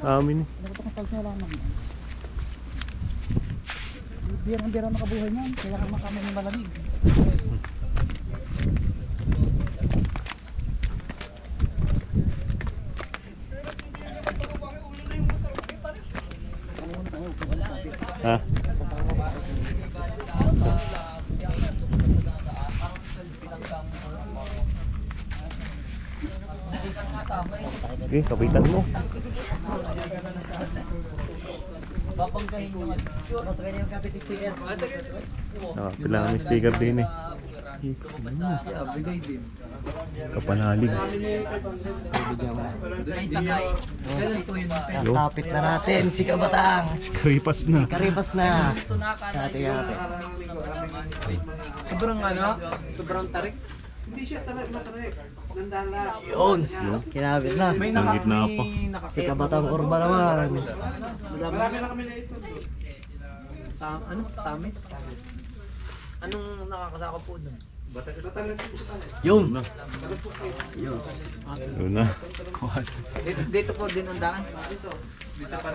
Amin eh. Bira makabuhay niyan. Kailangan makamay ng malamig. Ha? Okay, kapitan mo. Papanggahin nyo nga. Mas pwede yung kapit sticker. Kailangan may sticker din eh. Kapanalig. Kapit na natin si Kabatang. Karipas na. Karipas na. Hati-hati. Sobrang sobrang tarik. Hindi siya talaga matarik. Maganda lang. Yun. Kinabit na. May gitna pa. Si Kabatang Urba naman. Marami na kami na ito. Sa amin? Anong nakakasakop po doon? Yun. Yun na. Dito po din ang daan. Dito pa